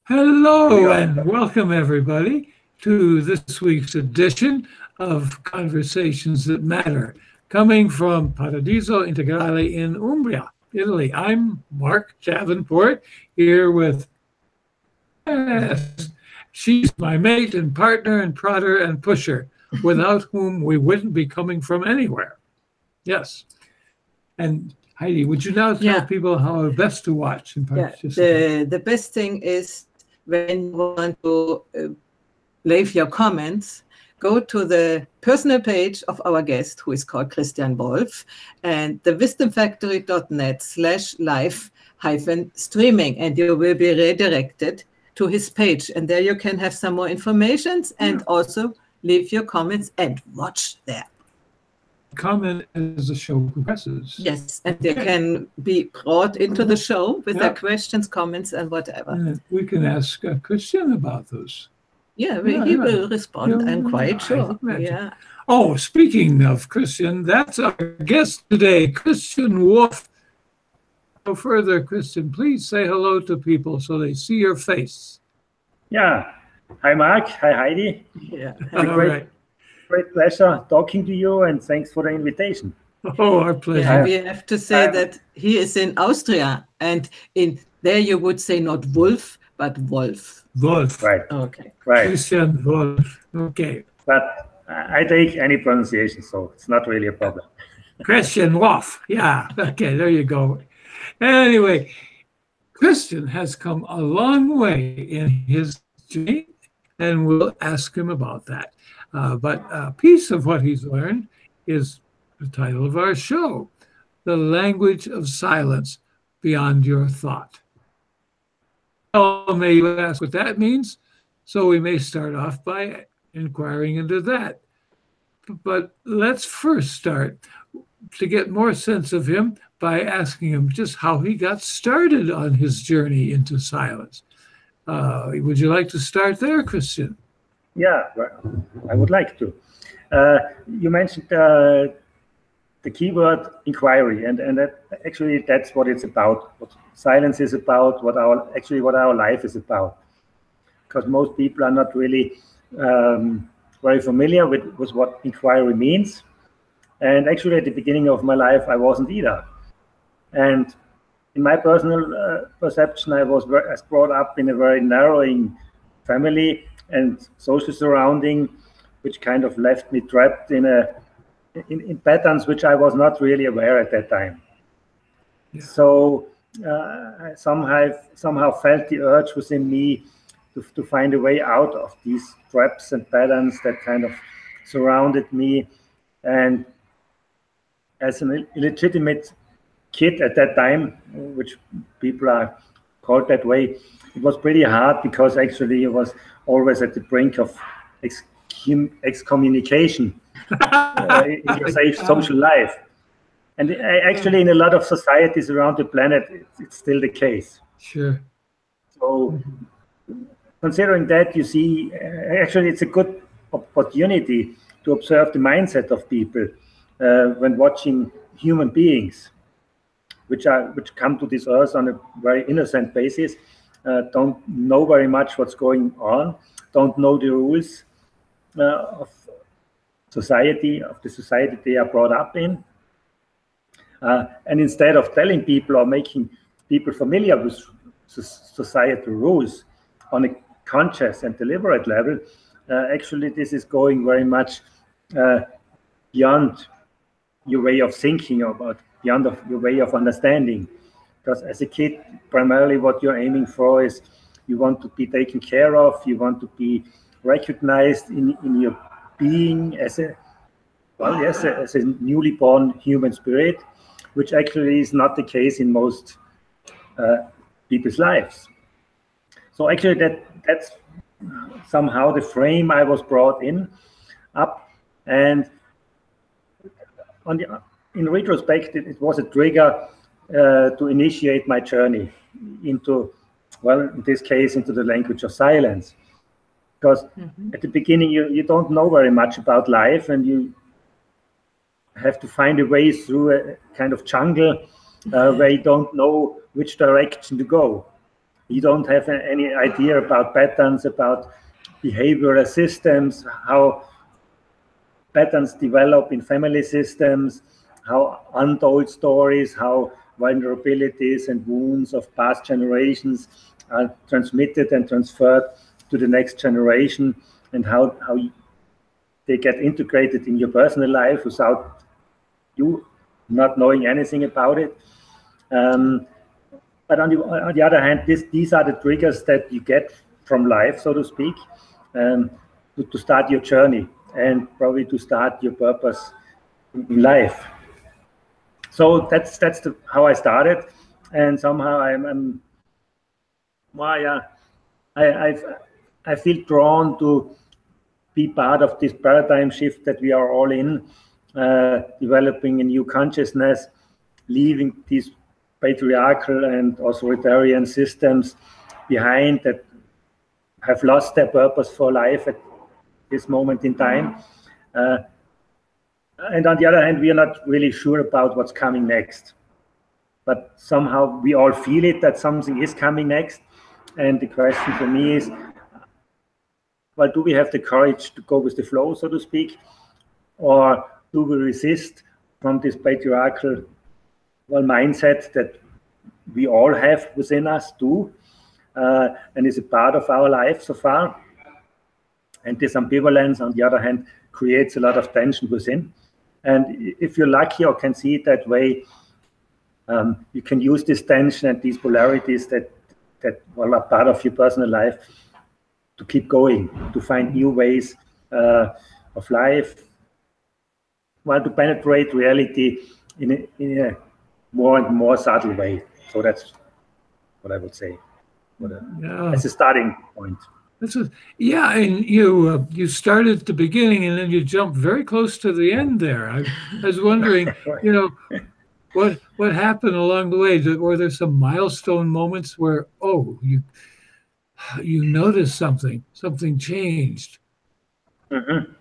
Hello and welcome everybody to this week's edition of Conversations That Matter, coming from Paradiso Integrale in Umbria, Italy. I'm Mark Davenport here with yes, she's my mate and partner and prodder and pusher, without whom we wouldn't be coming from anywhere. Yes. And Heidi, would you now tell people how best to watch and participate? The best thing is when you want to leave your comments, go to the personal page of our guest, who is called Christian Wolf, and the wisdomfactory.net/live-streaming, and you will be redirected to his page. And there you can have some more information and also leave your comments and watch there. Comment as the show progresses. Yes, and they can be brought into the show with their questions, comments, and whatever. And we can ask Christian about those. He will respond, I'm quite sure. Yeah. Oh, speaking of Christian, that's our guest today, Christian Wolf. No further, Christian, please say hello to people so they see your face. Yeah. Hi, Mark. Hi, Heidi. Yeah. Great pleasure talking to you, and thanks for the invitation. Oh, our pleasure. Yeah, we have to say that he is in Austria, and in there you would say not Wolf, but Wolf. Wolf. Right. Okay. Right. Christian Wolf. Okay. But I take any pronunciation, so it's not really a problem. Christian Wolf. Yeah. Okay, there you go. Anyway, Christian has come a long way in his journey, and we'll ask him about that. But a piece of what he's learned is the title of our show, The Language of Silence Beyond Your Thought. Well, may you ask what that means? So we may start off by inquiring into that. But let's first start to get more sense of him by asking him just how he got started on his journey into silence. Would you like to start there, Christian? Yeah, I would like to. You mentioned the keyword inquiry, and actually that's what it's about. What silence is about. What our life is about. Because most people are not really very familiar with what inquiry means. And actually, at the beginning of my life, I wasn't either. And in my personal perception, I was brought up in a very narrowing family and social surrounding, which kind of left me trapped in patterns which I was not really aware at that time. Yeah. So I somehow felt the urge within me to find a way out of these traps and patterns that kind of surrounded me. And as an illegitimate kid at that time, which people are called that way, it was pretty hard because actually it was always at the brink of excommunication in your safe social life. And actually in a lot of societies around the planet, it's still the case. Sure. So considering that, you see, actually it's a good opportunity to observe the mindset of people when watching human beings, which come to this earth on a very innocent basis, don't know very much what's going on, don't know the rules of the society they are brought up in. And instead of telling people or making people familiar with societal rules on a conscious and deliberate level, actually this is going very much beyond your way of thinking about, beyond your way of understanding. Because as a kid, primarily what you're aiming for is you want to be taken care of, you want to be recognized in your being as a newly born human spirit, which actually is not the case in most people's lives. So actually that's somehow the frame I was brought up, and in retrospect, it was a trigger to initiate my journey into, well, in this case, into the language of silence. Because at the beginning, you don't know very much about life, and you have to find a way through a kind of jungle where you don't know which direction to go. You don't have any idea about patterns, about behavioral systems, how patterns develop in family systems, how untold stories, how vulnerabilities and wounds of past generations are transmitted and transferred to the next generation, and how they get integrated in your personal life without you not knowing anything about it. But on the other hand, these are the triggers that you get from life, so to speak, to start your journey and probably to start your purpose in life. So that's how I started, and somehow I feel drawn to be part of this paradigm shift that we are all in, developing a new consciousness, leaving these patriarchal and authoritarian systems behind that have lost their purpose for life at this moment in time. And on the other hand, we are not really sure about what's coming next. But somehow we all feel it, that something is coming next. And the question for me is, well, do we have the courage to go with the flow, so to speak? Or do we resist from this patriarchal mindset that we all have within us too, and is a part of our life so far? And this ambivalence, on the other hand, creates a lot of tension within. And if you're lucky or can see it that way, you can use this tension and these polarities that are part of your personal life to keep going, to find new ways of life, well, to penetrate reality in a more and more subtle way. So that's what I would say as a starting point. Yeah, and you started at the beginning and then you jumped very close to the end there. I was wondering, what happened along the way? Were there some milestone moments where, you noticed something changed? Mm-hmm.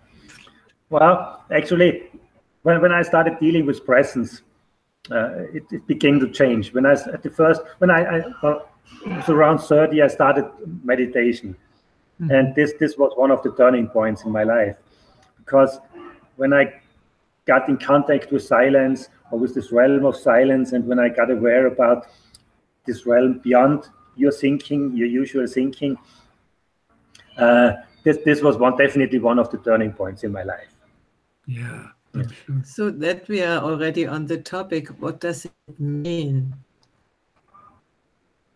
Well, actually, when I started dealing with presence, it began to change. When I was around 30, I started meditation. Mm-hmm. And this was one of the turning points in my life, because when I got in contact with silence, or with this realm of silence, and when I got aware about this realm beyond your thinking, your usual thinking, this was definitely one of the turning points in my life. Yeah. So that we are already on the topic, what does it mean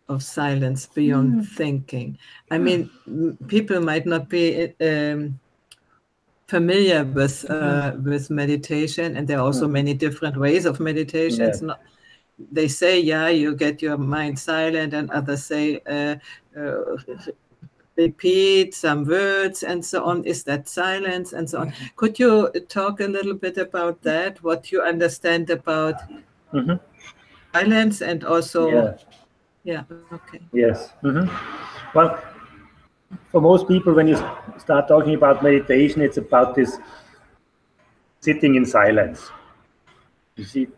of silence beyond thinking? I mean, people might not be familiar with meditation, and there are also many different ways of meditation. Yeah. They say, you get your mind silent, and others say repeat some words and so on. Is that silence and so on? Could you talk a little bit about that? What you understand about silence, and also okay. Yes. Well, for most people, when you start talking about meditation, it's about this sitting in silence. You see,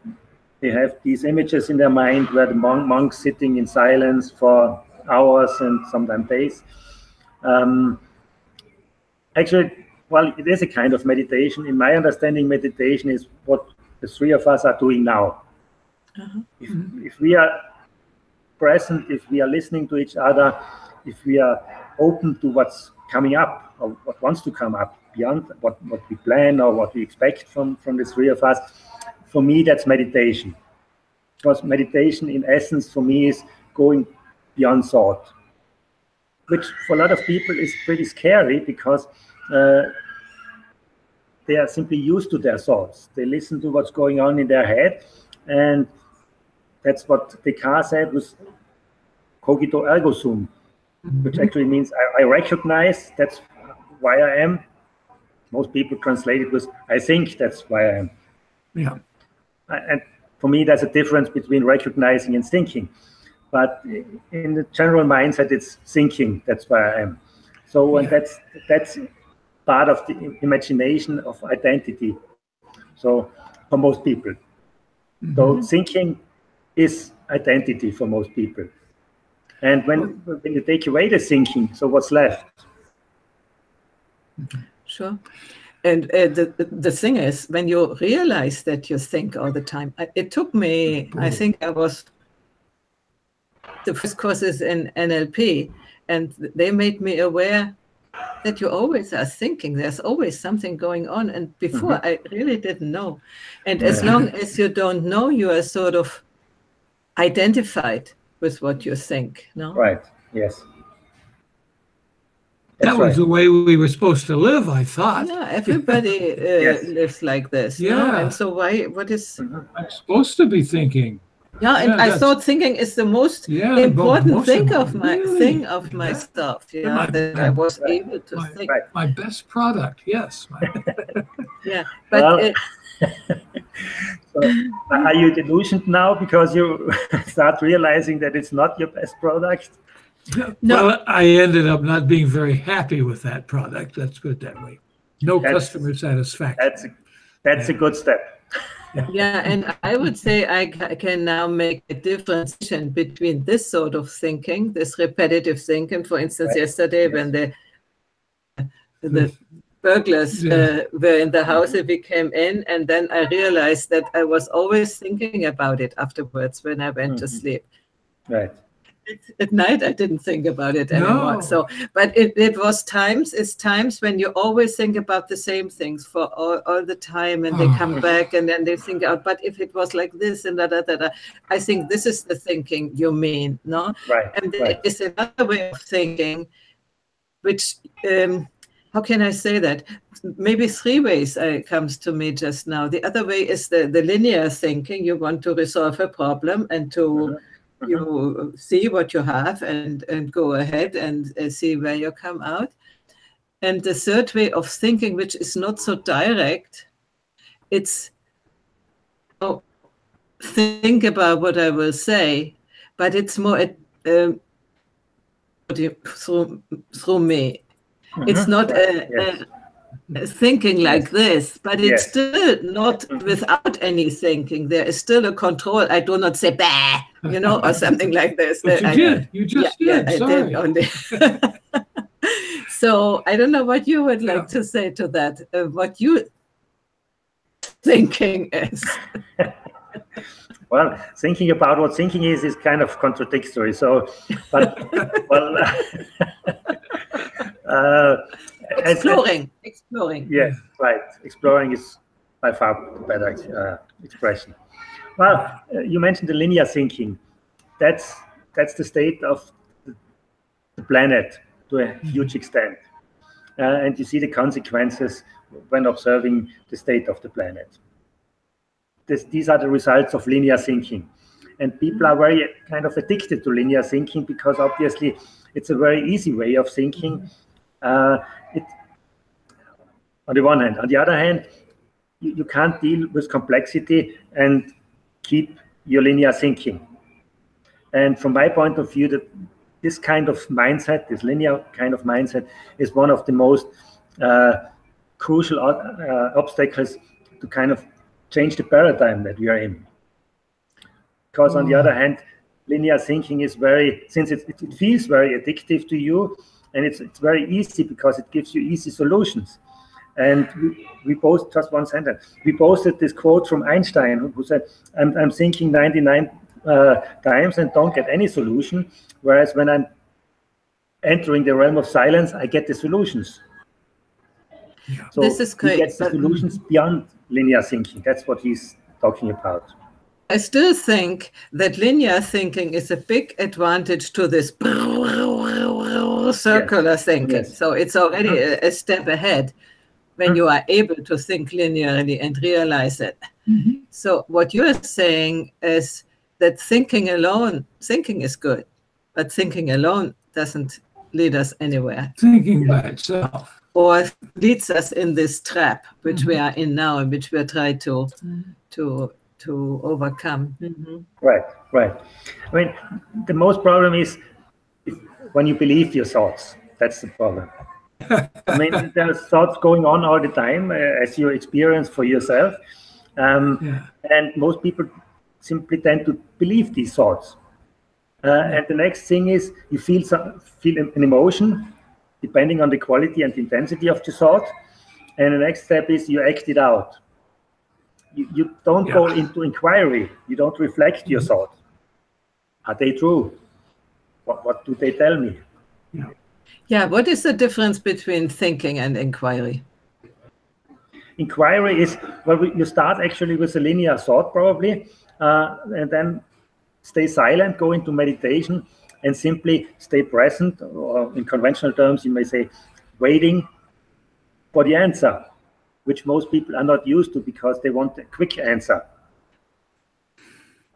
they have these images in their mind where the monks sitting in silence for hours and sometimes days. Actually, well, it is a kind of meditation. In my understanding, meditation is what the three of us are doing now. If we are present, if we are listening to each other, if we are open to what's coming up or what wants to come up beyond what we plan or what we expect from the three of us, for me, that's meditation. Because meditation, in essence, for me, is going beyond thought, which for a lot of people is pretty scary, because they are simply used to their thoughts. They listen to what's going on in their head, and that's what Descartes said was cogito ergo sum, which actually means I recognize, that's why I am. Most people translate it with I think, that's why I am. Yeah. And for me, there's a difference between recognizing and thinking. But in the general mindset, it's thinking, that's why I am. So and that's part of the imagination of identity. So for most people. So thinking is identity for most people. And when you take away the thinking, so what's left? Sure. And the thing is, when you realize that you think all the time, it took me, I think I was, the first courses in NLP, and they made me aware that you always are thinking. There's always something going on. And before, I really didn't know. And as long as you don't know, you are sort of identified with what you think. No? Right. Yes. That was the way we were supposed to live, I thought. Yeah, everybody lives like this. Yeah. No? And so what is... I'm supposed to be thinking. Yeah, and I thought thinking is the most important thing of myself. Yeah, that I was able to think. My best product, yes. Yeah, but so are you delusioned now because you start realizing that it's not your best product? No. Well, I ended up not being very happy with that product. Let's put it that way. No customer satisfaction. That's a good step. Yeah, and I would say I can now make a differentiation between this sort of thinking, this repetitive thinking. For instance, yesterday when the burglars were in the house, we came in, and then I realized that I was always thinking about it afterwards when I went to sleep. Right. At night, I didn't think about it anymore. No. So, but it's times when you always think about the same things for all the time, and they come back, and then they think out, but if it was like this and that, I think this is the thinking you mean, no? Right. And there is another way of thinking, which, how can I say that? Maybe three ways comes to me just now. The other way is the linear thinking. You want to resolve a problem and to you see what you have and go ahead and see where you come out. And the third way of thinking, which is not so direct, it's think about what I will say, but it's more through me. It's not thinking like this, but it's still not without any thinking. There is still a control. I do not say bah, or something like this. But you just did. Sorry. I did. So I don't know what you would like to say to that. What you thinking is. Well, thinking about what thinking is kind of contradictory. So, but exploring. Yes, right. Exploring is by far the better expression. Well, you mentioned the linear thinking. That's the state of the planet to a huge extent, and you see the consequences when observing the state of the planet. These are the results of linear thinking, and people are very kind of addicted to linear thinking because obviously it's a very easy way of thinking. On the one hand. On the other hand, you can't deal with complexity and keep your linear thinking. And from my point of view, this kind of mindset, this linear kind of mindset, is one of the most crucial obstacles to kind of change the paradigm that we are in. Because on the other hand, linear thinking is since it feels very addictive to you, and it's very easy because it gives you easy solutions. And we both, just one sentence, we posted this quote from Einstein who said, I'm thinking 99 times and don't get any solution, whereas when I'm entering the realm of silence, I get the solutions. So this is great. He gets the solutions beyond linear thinking. That's what he's talking about. I still think that linear thinking is a big advantage to this circular thinking. Yes. So it's already a step ahead when you are able to think linearly and realize it. So what you're saying is that thinking is good, but thinking alone doesn't lead us anywhere. Thinking by itself. Or leads us in this trap, which we are in now and which we're trying to overcome. Right. I mean, the most problem is when you believe your thoughts. That's the problem. I mean, there's thoughts going on all the time, as you experience for yourself. And most people simply tend to believe these thoughts. And the next thing is you feel an emotion, depending on the quality and intensity of the thought. And the next step is you act it out. You don't go into inquiry. You don't reflect your thoughts. Are they true? What do they tell me? Yeah, what is the difference between thinking and inquiry? Inquiry is, well, you start actually with a linear thought probably, and then stay silent, go into meditation, and simply stay present, or in conventional terms, you may say, waiting for the answer, which most people are not used to because they want a quick answer.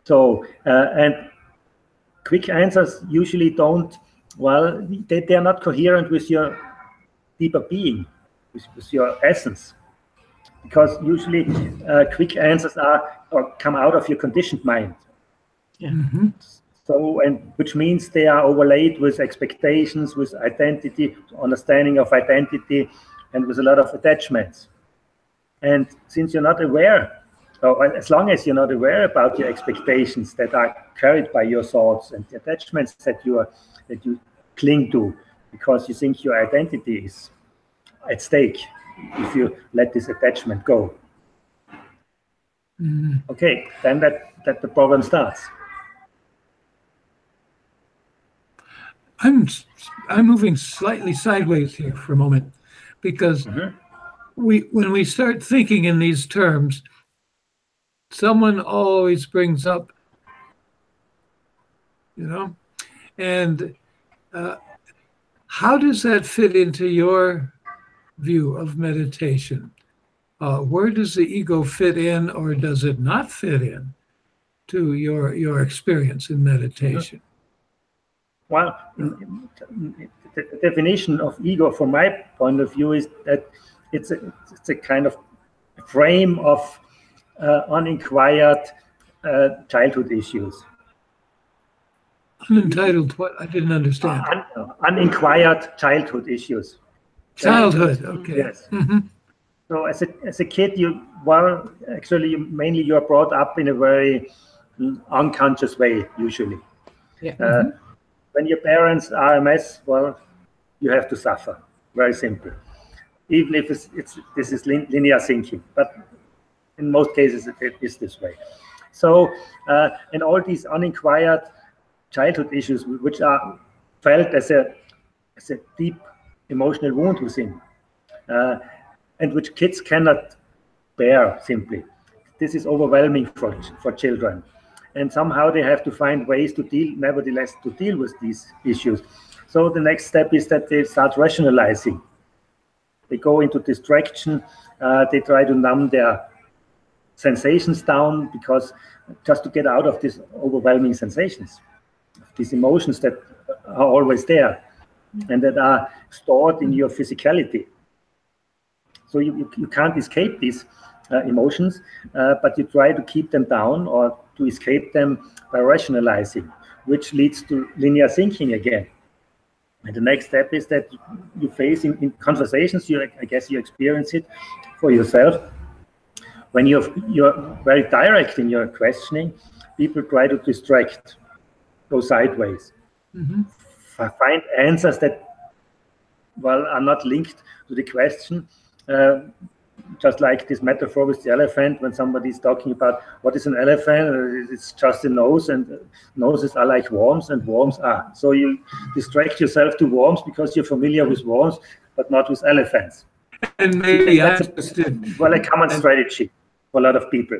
So, and quick answers usually don't, well, they are not coherent with your deeper being, with your essence. Because usually quick answers come out of your conditioned mind. Yeah. Mm-hmm. So, and which means they are overlaid with expectations, with identity, understanding of identity, and with a lot of attachments. And since you're not aware, or as long as you're not aware about your expectations that are carried by your thoughts and the attachments that you cling to, because you think your identity is at stake if you let this attachment go. Mm-hmm. Okay, then that the problem starts. I'm moving slightly sideways here for a moment, because when we start thinking in these terms, someone always brings up, and how does that fit into your view of meditation? Where does the ego fit in, or does it not fit in to your experience in meditation? Well, the definition of ego, from my point of view, is that it's a kind of frame of uninquired childhood issues. Unentitled, what? I didn't understand. Uninquired childhood issues. Childhood, okay. Yes. Mm-hmm. So as a kid, mainly you are brought up in a very unconscious way, usually. Yeah. When your parents are a mess, well, you have to suffer. Very simple. Even if this is linear thinking, but in most cases it is this way. So, and all these uninquired childhood issues, which are felt as a deep emotional wound within, and which kids cannot bear simply. This is overwhelming for children. And somehow they have to find ways to nevertheless deal with these issues. So the next step is that they start rationalizing. They go into distraction. They try to numb their sensations down, because just to get out of these overwhelming sensations, these emotions that are always there and that are stored in your physicality. So you can't escape these emotions, but you try to keep them down or to escape them by rationalizing, which leads to linear thinking again. And the next step is that you face in conversations, I guess you experience it for yourself. When you're very direct in your questioning, people try to distract, go sideways, find answers that, well, are not linked to the question. Just like this metaphor with the elephant, when somebody is talking about what is an elephant, it's just a nose, and noses are like worms, and worms are. So you distract yourself to worms because you're familiar with worms, but not with elephants. And maybe That's a common strategy for a lot of people.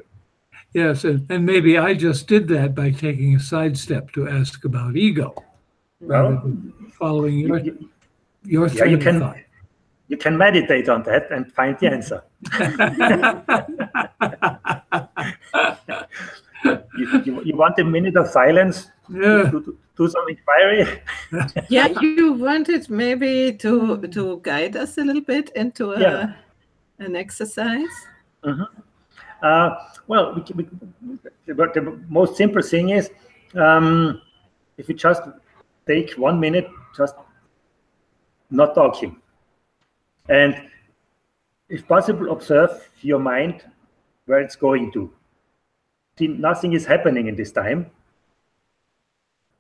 Yes, and maybe I just did that by taking a sidestep to ask about ego, rather than following your train of thought. You can meditate on that and find the answer. you want a minute of silence to do some inquiry? Yeah, you wanted maybe to guide us a little bit into an exercise? Well, the most simple thing is, if you just take 1 minute, just not talking. And if possible, observe your mind where it's going to. See, nothing is happening in this time.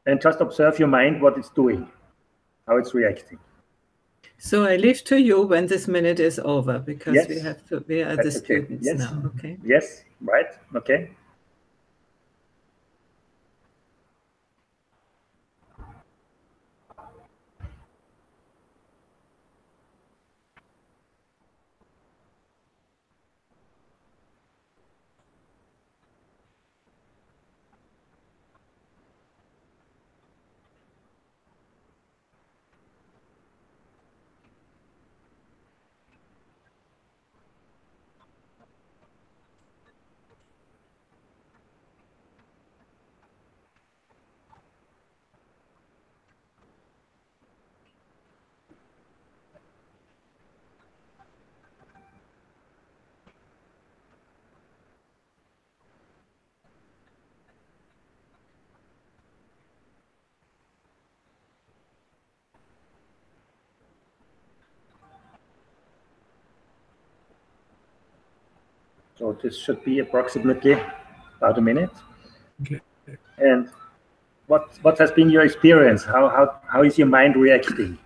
and just observe your mind, what it's doing, how it's reacting. So I leave to you when this minute is over, because Yes. we are the That's okay. students Yes. now. Okay. Yes, right, okay. So this should be approximately about a minute. Okay. And what has been your experience? How is your mind reacting?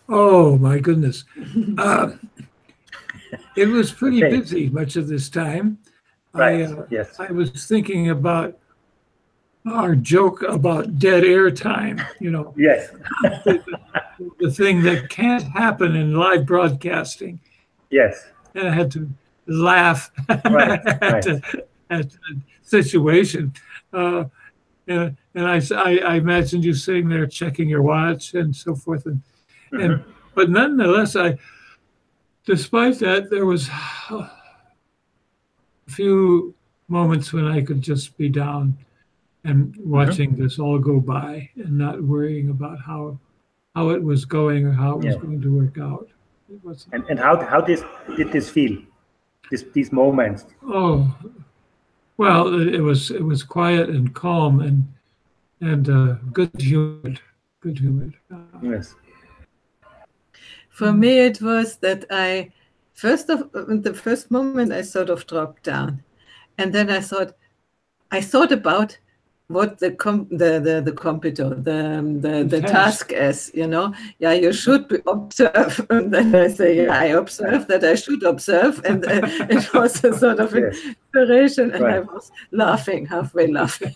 Oh my goodness. It was pretty Okay. busy much of this time. Right. Yes. I was thinking about our joke about dead air time, you know, Yes. the thing that can't happen in live broadcasting. Yes. And I had to laugh Right, at the situation. And I imagined you sitting there checking your watch and so forth. But nonetheless, despite that, there was a few moments when I could just be down and watching this all go by and not worrying about how it was going or how it was going to work out. It was, and how did this feel? These moments? oh, well, it was quiet and calm and good humored. Good humored. Yes. For me, it was that the first moment I sort of dropped down, and then I thought about what the task is, you know. Yeah, you should observe, and then I say, yeah, I observe that I should observe, and it was a sort of inspiration, and I was laughing, halfway laughing.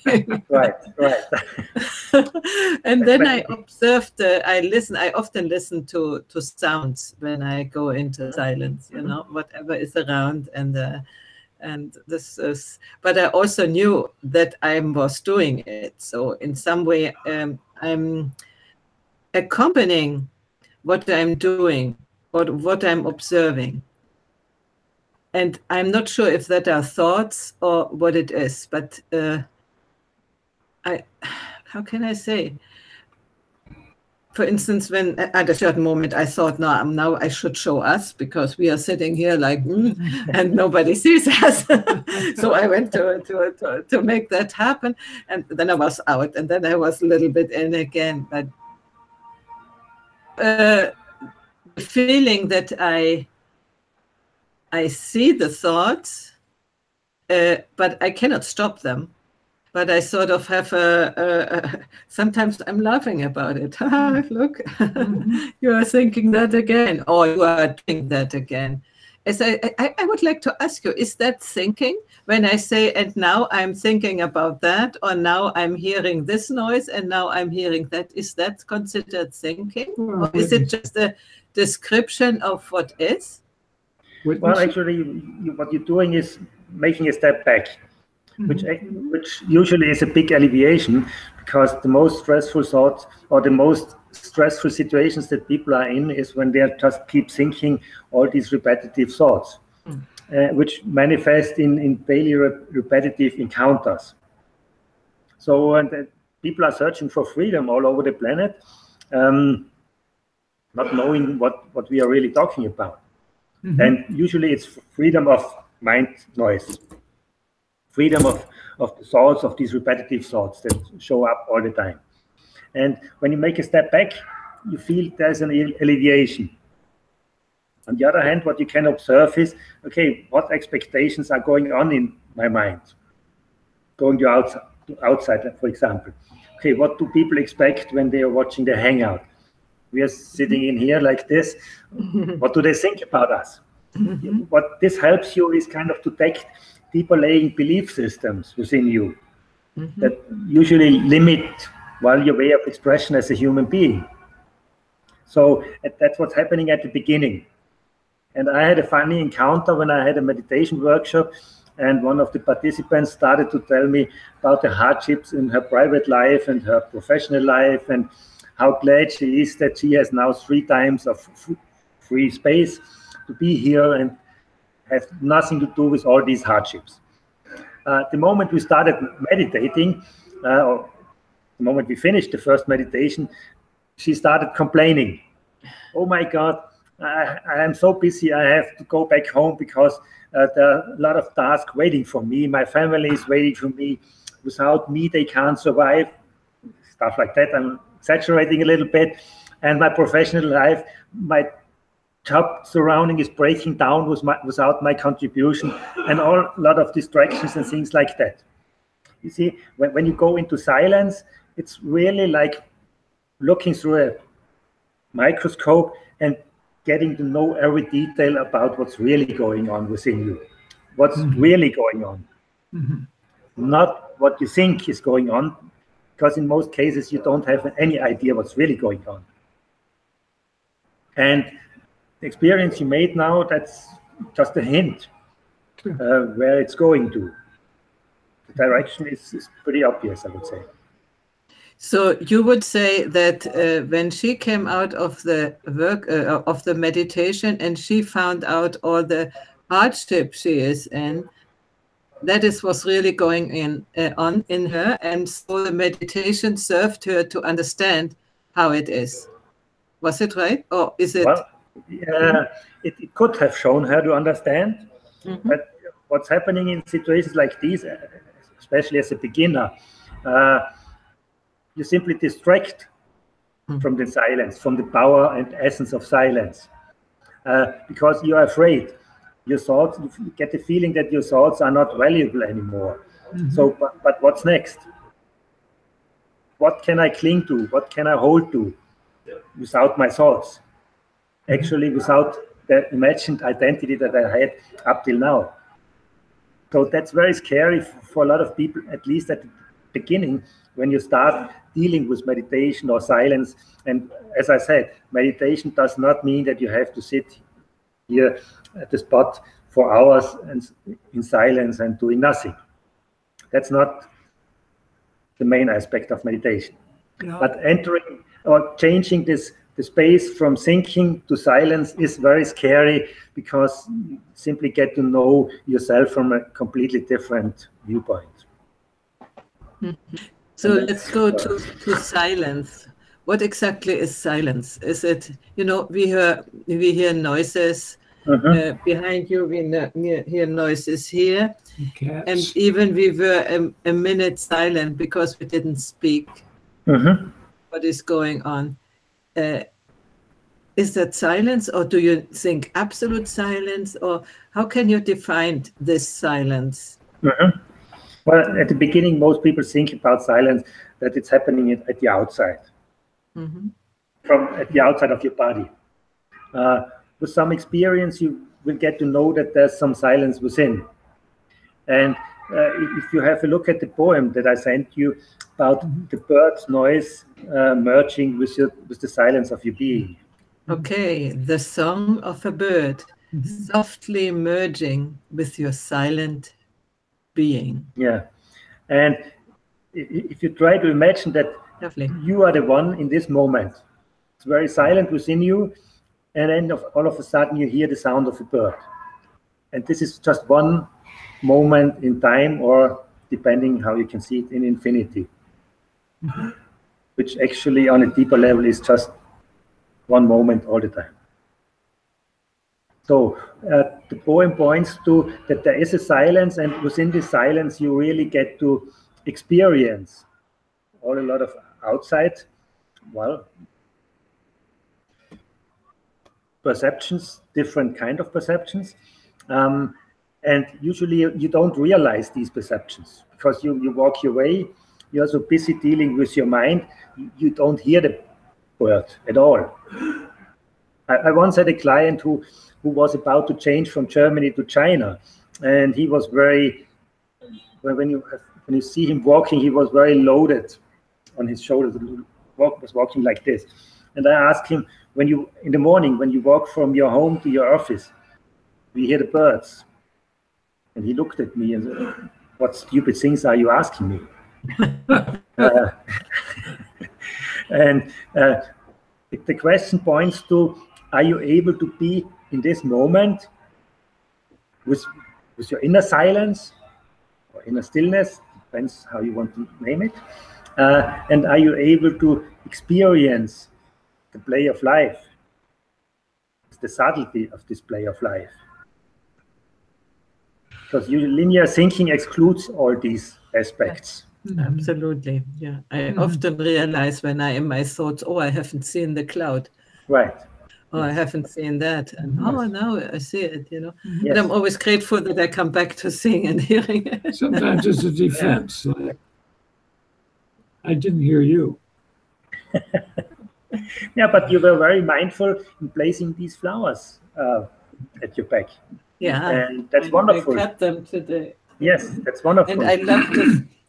Right. And then I observed. I often listen to sounds when I go into silence, you know, whatever is around, and this is, but I also knew that I was doing it. So in some way, I'm accompanying what I'm doing, what I'm observing. And I'm not sure if that are thoughts or what it is, but how can I say? For instance, when at a certain moment I thought, no, now I should show us because we are sitting here like, and nobody sees us. So I went to make that happen, and then I was out, and then I was a little bit in again. But the feeling that I see the thoughts, but I cannot stop them. But I sort of have sometimes I'm laughing about it. Look, you are thinking that again, or you are doing that again. As I would like to ask you, is that thinking? When I say, and now I'm thinking about that, or now I'm hearing this noise, and now I'm hearing that, is that considered thinking? Or is it just a description of what is? Well, actually, what you're doing is making a step back. Which usually is a big alleviation, because the most stressful thoughts or the most stressful situations that people are in is when they just keep thinking all these repetitive thoughts, which manifest in daily repetitive encounters. So people are searching for freedom all over the planet, not knowing what we are really talking about. And usually it's freedom of mind noise. Freedom of the thoughts, of these repetitive thoughts that show up all the time. And when you make a step back, you feel there's an alleviation. On the other hand, what you can observe is, okay, what expectations are going on in my mind? Going to outside, for example. okay, what do people expect when they are watching the Hangout? We are sitting in here like this. What do they think about us? What this helps you is kind of to detect deeper laying belief systems within you that usually limit, well, your way of expression as a human being. So that's what's happening at the beginning. And I had a funny encounter when I had a meditation workshop, and one of the participants started to tell me about the hardships in her private life and her professional life, and how glad she is that she has now 3 times of free space to be here and have nothing to do with all these hardships. The moment we started meditating, or the moment we finished the first meditation, she started complaining. Oh my God, I am so busy, I have to go back home because there are a lot of tasks waiting for me. My family is waiting for me. Without me, they can't survive. Stuff like that. I'm exaggerating a little bit. And my professional life, my job surrounding is breaking down without my contribution, and a lot of distractions and things like that. You see, when you go into silence, it's really like looking through a microscope and getting to know every detail about what's really going on within you, what's really going on, not what you think is going on, because in most cases you don't have any idea what's really going on. And the experience you made now, that's just a hint where it's going to. The direction is pretty obvious, I would say. So you would say that when she came out of the work of the meditation and she found out all the hardship she is in, that is what's really going on in her, and so the meditation served her to understand how it is. Was it right, or is it? Well, it could have shown her to understand, but what's happening in situations like these, especially as a beginner, you simply distract from the silence, from the power and essence of silence, because you are afraid. Your thoughts, you get the feeling that your thoughts are not valuable anymore. So, but what's next? What can I cling to? What can I hold to without my thoughts? Actually, without the imagined identity that I had up till now. So that's very scary for a lot of people, at least at the beginning, when you start dealing with meditation or silence. And as I said, meditation does not mean that you have to sit here at the spot for hours and in silence and doing nothing. That's not the main aspect of meditation. Yeah. But entering or changing the space from thinking to silence is very scary, because you simply get to know yourself from a completely different viewpoint. So let's go to silence. What exactly is silence? Is it, we hear noises behind you, we hear noises here, and even we were a minute silent because we didn't speak what is going on. Is that silence, or do you think absolute silence, or how can you define this silence? Well, at the beginning, most people think about silence that it's happening at the outside, from at the outside of your body. With some experience, you will get to know that there's some silence within. And if you have a look at the poem that I sent you about the bird's noise merging with the silence of your being. Okay, the song of a bird softly merging with your silent being. Yeah, and if you try to imagine that you are the one in this moment, it's very silent within you, and then all of a sudden you hear the sound of a bird. And this is just one moment in time, or depending how you can see it, in infinity, which actually on a deeper level is just one moment all the time. So the poem points to that there is a silence, and within this silence you really get to experience a lot of outside, perceptions, different kind of perceptions. And usually you don't realize these perceptions, because you walk your way you're so busy dealing with your mind, you don't hear the word at all. I once had a client who was about to change from Germany to China, and he was very, when you see him walking, he was very loaded on his shoulders, was walking like this. And I asked him, in the morning, when you walk from your home to your office, do you hear the birds? And he looked at me and said, what stupid things are you asking me? And the question points to, are you able to be in this moment with your inner silence or inner stillness, depends how you want to name it, and are you able to experience the play of life, the subtlety of this play of life? Because linear thinking excludes all these aspects. Absolutely, yeah. I often realize when I in my thoughts, oh, I haven't seen the cloud. Right. Oh, I haven't seen that. And oh, now I see it, you know. Yes. And I'm always grateful that I come back to seeing and hearing it. Sometimes it's a defense. Like, I didn't hear you. Yeah, but you were very mindful in placing these flowers at your back. Yeah. And that's wonderful. I cut them today. Yes, that's wonderful. And I love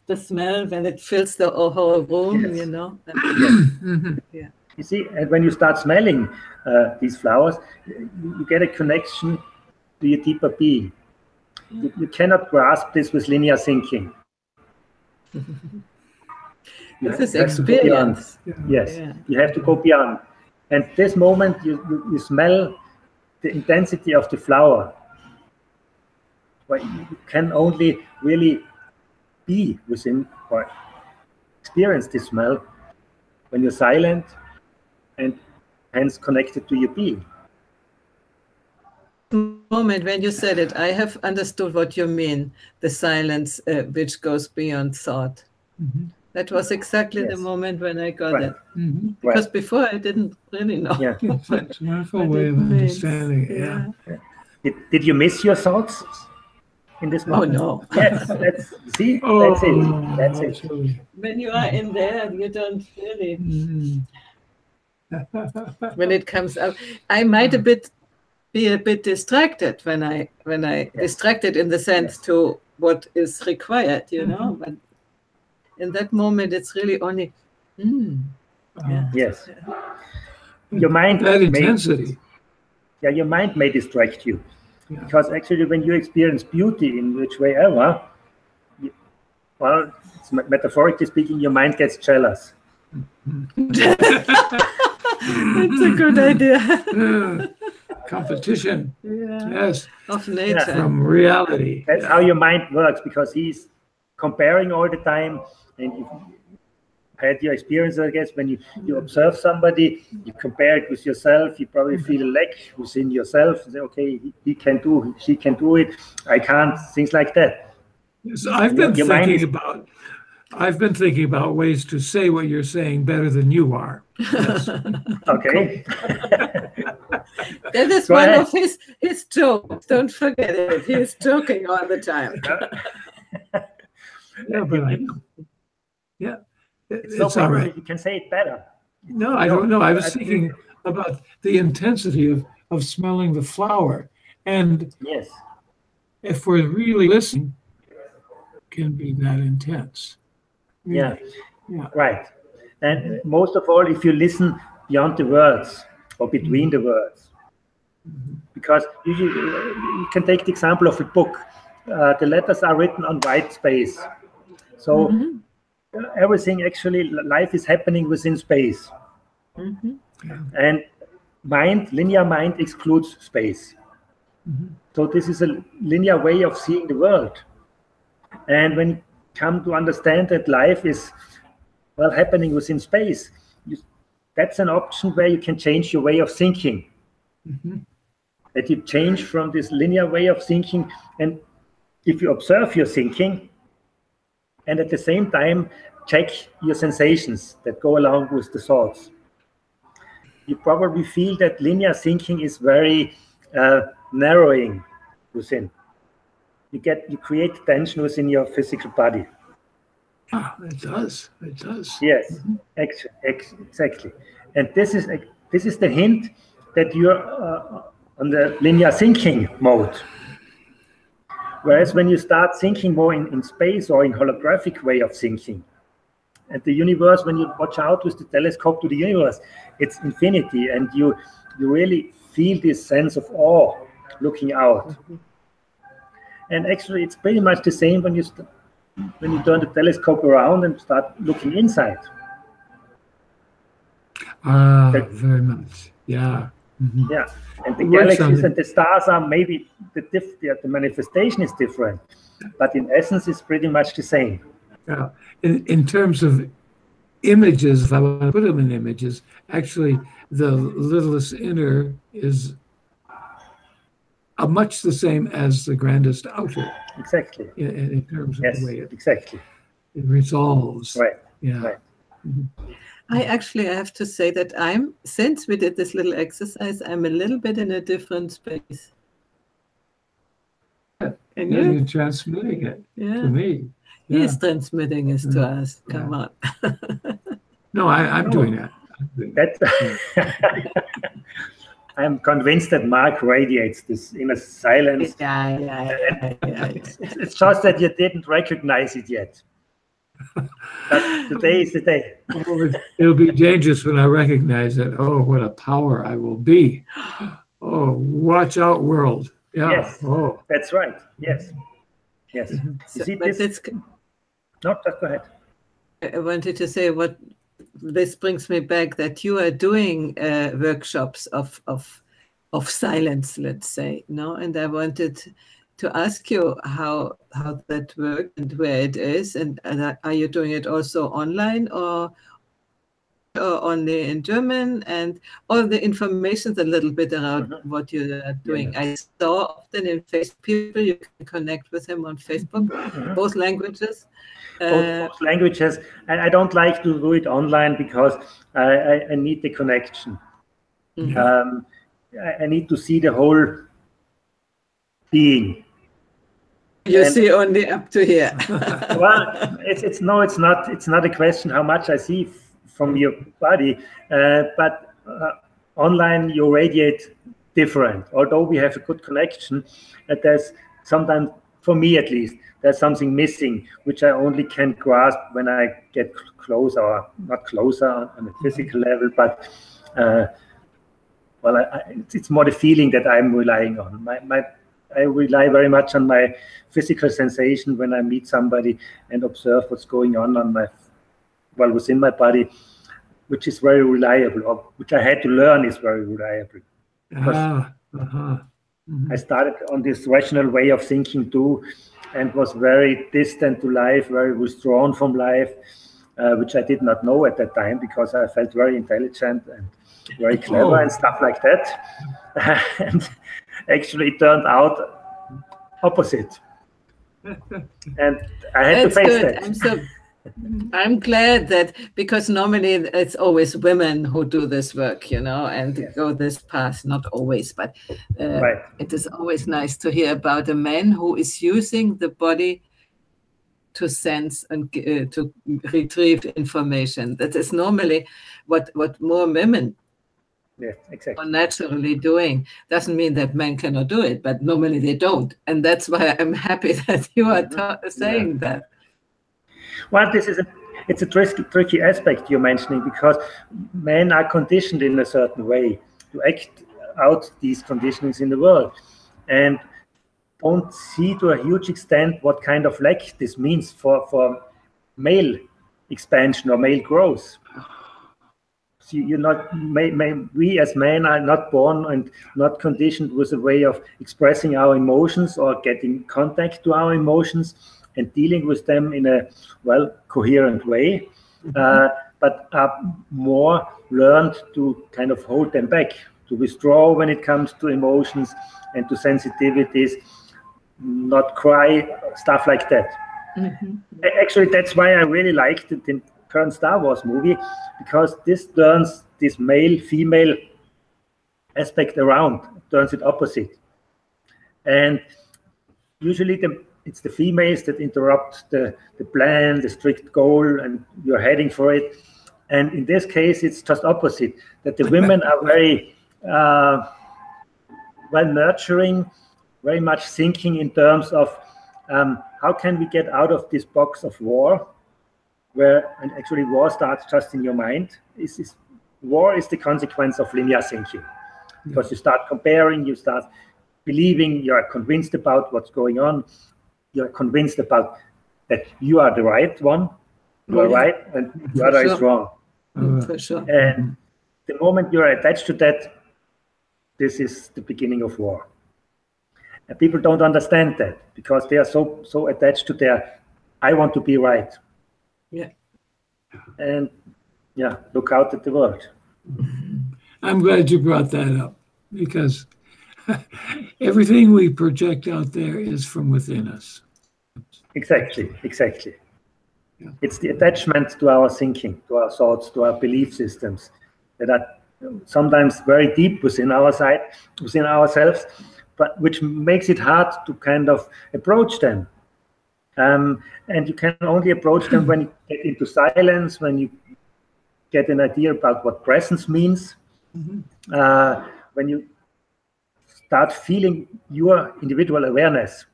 the smell when it fills the whole room, Yes. you know. Yeah. You see, and when you start smelling these flowers, you get a connection to your deeper being. You cannot grasp this with linear thinking. This is have to go beyond. experience. Yes, Yeah. you have to go beyond. And this moment, you smell the intensity of the flower. Well, you can only really be within or experience this smell when you're silent and hence connected to your being. Moment when you said it, I have understood what you mean, the silence which goes beyond thought. That was exactly the Yes. moment when I got Right. it. Because before I didn't really know. Yeah. It's a wonderful what way it of means. understanding it. Yeah. Did you miss your thoughts in this Oh, moment? no. Yes, that's it. That's it. absolutely. When you are in there, you don't really. Mhm. When it comes out, I might be a bit distracted when I distracted in the sense to what is required, you know. But in that moment, it's really only. Yeah. Yes. Your mind That may, intensity. your mind may distract you. Yeah. Because actually when you experience beauty in which way ever, well, metaphorically speaking, your mind gets jealous. That's a good idea. Competition. Yeah. Yes. Of nature. From reality. That's how your mind works, because he's comparing all the time. And you had your experience, I guess, when you observe somebody, you compare it with yourself, you probably feel a lack within yourself. You say, okay, he can do, she can do it, I can't, things like that. So I've been Your mind is- I've been thinking about ways to say what you're saying better than you are. Yes. Okay. That is Go one ahead. of his jokes. Don't forget it. He's joking all the time. Yeah, but It's no it's all problem. right. You can say it better. No, I don't know. I was I thinking about the intensity of smelling the flower. And Yes. if we're really listening, it can be that intense. Yeah. Yeah. Right. And most of all, if you listen beyond the words or between the words, because usually you can take the example of a book. The letters are written on white space. So everything, actually, life is happening within space. And linear mind excludes space. So this is a linear way of seeing the world. And when you come to understand that life is, well, happening within space, that's an option where you can change your way of thinking. That you change from this linear way of thinking, and if you observe your thinking, and at the same time check your sensations that go along with the thoughts, you probably feel that linear thinking is very narrowing within. You create tension within your physical body. Ah, it does. It does. Yes, exactly. And this is the hint that you're on the linear thinking mode. Whereas when you start thinking more in space or in holographic way of thinking, and the universe, when you watch out with the telescope to the universe, it's infinity, and you really feel this sense of awe looking out. And actually, it's pretty much the same when you turn the telescope around and start looking inside. Very much. Yeah. Mm-hmm. Yeah, and the galaxies and the stars are maybe the manifestation is different, but in essence, it's pretty much the same. Yeah. In terms of images, if I want to put them in images, actually, the littlest inner is much the same as the grandest outer. Exactly. In terms of the way exactly. It resolves. Right. Yeah. Right. Mm-hmm. I have to say that since we did this little exercise, I'm a little bit in a different space. And you're transmitting it to me. Yeah. He's transmitting it to us. Come on. No, I'm doing that. I'm convinced that Mark radiates this inner silence. Yeah. It's just that you didn't recognize it yet. But today is the day. It'll be dangerous when I recognize it. Oh, what a power I will be. Oh, watch out, world. Yeah. Yes. Oh, that's right. Yes. Yes. You see this? No, just go ahead. I wanted to say this brings me back that you are doing workshops of silence, let's say, no? And I wanted to ask you how that works and where it is, and are you doing it also online or only in German, and all the information a little bit around what you are doing. I saw often in Facebook people, you can connect with him on Facebook, both languages. Both languages. I don't like to do it online because I need the connection. I need to see the whole being. You see only up to here. Well, it's not a question how much I see from your body, but online you radiate different. Although we have a good connection, there's sometimes, for me at least, there's something missing, which I only can grasp when I get closer, or not closer on a physical level, but it's more the feeling that I'm relying on. I rely very much on my physical sensation when I meet somebody and observe what's going on within my body, which is very reliable, or which I had to learn is very reliable. I started on this rational way of thinking too, and was very distant to life, very withdrawn from life, which I did not know at that time because I felt very intelligent and very clever and stuff like that. And actually it turned out opposite. And I had to face that. I'm glad that, because normally it's always women who do this work, and go this path. Not always, but it is always nice to hear about a man who is using the body to sense and to retrieve information. That is normally what more women are naturally doing. Doesn't mean that men cannot do it, but normally they don't. And that's why I'm happy that you are saying that. Well, it's a tricky aspect you're mentioning, because men are conditioned in a certain way to act out these conditionings in the world, and don't see to a huge extent what kind of lack this means for male expansion or male growth. So we as men are not born and not conditioned with a way of expressing our emotions or getting contact to our emotions and dealing with them in a coherent way, but are more learned to kind of hold them back, to withdraw when it comes to emotions and to sensitivities, not cry, stuff like that. Actually, that's why I really liked the current Star Wars movie, because this turns this male-female aspect around, turns it opposite. And usually it's the females that interrupt the plan, the strict goal, and you're heading for it. And in this case, it's just opposite, that the women are very well nurturing, very much thinking in terms of how can we get out of this box of war, and actually war starts just in your mind. War is the consequence of linear thinking, because you start comparing, you start believing, you are convinced about what's going on, you are convinced about that you are the right one, you are right, and the other is wrong. For sure. And the moment you're attached to that, this is the beginning of war. And people don't understand that because they are so attached to their, I want to be right. Yeah. And yeah, look out at the world. I'm glad you brought that up, because everything we project out there is from within us. Exactly. Yeah. It's the attachment to our thinking, to our thoughts, to our belief systems that are sometimes very deep within ourselves, but which makes it hard to kind of approach them. And you can only approach them when you get into silence, when you get an idea about what presence means, when you start feeling your individual awareness,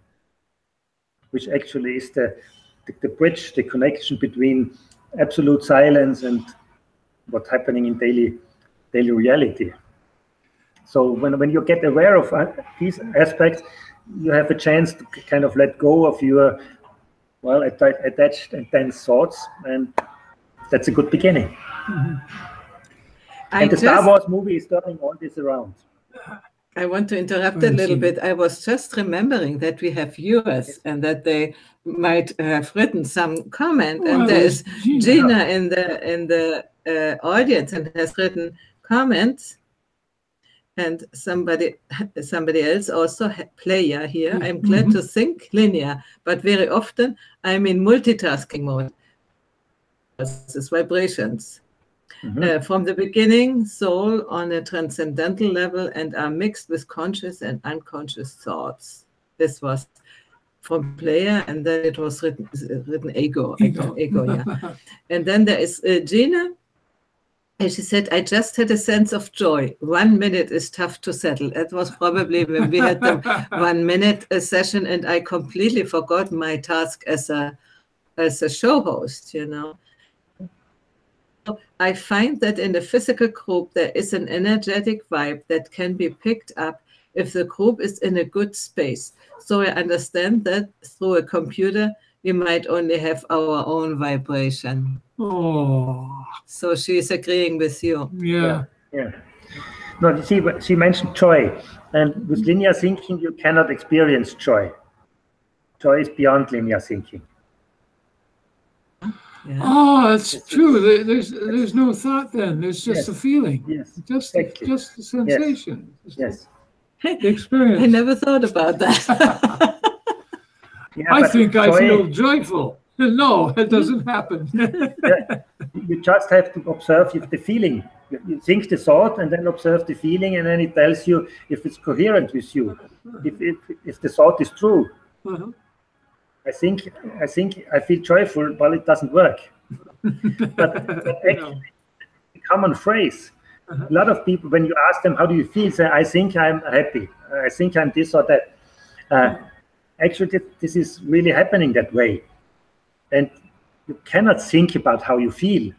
which actually is the bridge, the connection between absolute silence and what's happening in daily reality. So when you get aware of these aspects, you have a chance to kind of let go of your attached and dense thoughts, and that's a good beginning. And the Star Wars movie is turning all this around. I want to interrupt a little bit. I was just remembering that we have viewers and that they might have written some comment. And there's Gina in the audience and has written comments. And somebody else also, player here. I'm glad to think linear, but very often I'm in multitasking mode. This is vibrations. From the beginning, soul on a transcendental level and are mixed with conscious and unconscious thoughts. This was from player, and then it was written ego, yeah. And then there is Gina, and she said, I just had a sense of joy. 1 minute is tough to settle. That was probably when we had the 1 minute session, and I completely forgot my task as a show host, you know. I find that in the physical group, there is an energetic vibe that can be picked up if the group is in a good space. So I understand that through a computer, we might only have our own vibration. Oh. So she's agreeing with you. Yeah. No, she mentioned joy. And with linear thinking, you cannot experience joy. Joy is beyond linear thinking. Yeah. Oh, that's true. There's no thought then. There's just a feeling. Yes. Just the sensation. Yes. The experience. I never thought about that. I think I feel joyful. No, it doesn't happen. You just have to observe the feeling. You think the thought and then observe the feeling, and then it tells you if it's coherent with you, if the thought is true. I think I feel joyful, but it doesn't work. but actually, a common phrase. A lot of people, when you ask them, how do you feel, say, I think I'm happy. I think I'm this or that. Actually, this is really happening that way. And you cannot think about how you feel.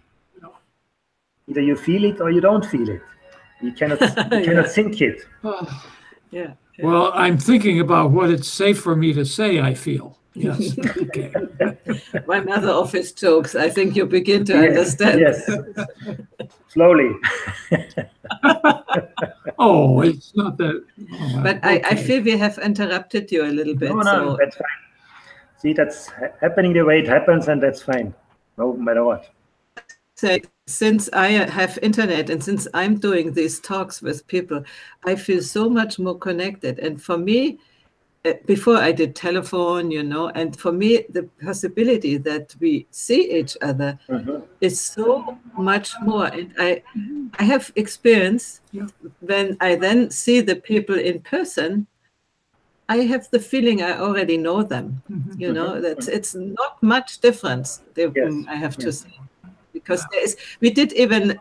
Either you feel it or you don't feel it. You cannot think it. Well, I'm thinking about what it's safe for me to say I feel. Yes. Okay. One other of his jokes, I think you begin to understand. Yes. Slowly. Oh, it's not that. Oh, but okay. I feel we have interrupted you a little bit. No, so. That's fine. See, that's happening the way it happens, and that's fine, no matter what. So, since I have internet and since I'm doing these talks with people, I feel so much more connected. And for me, before I did telephone, you know, and for me, the possibility that we see each other is so much more. And I have experience when I then see the people in person, I have the feeling I already know them. You know, that it's not much difference. I have to say, because we did even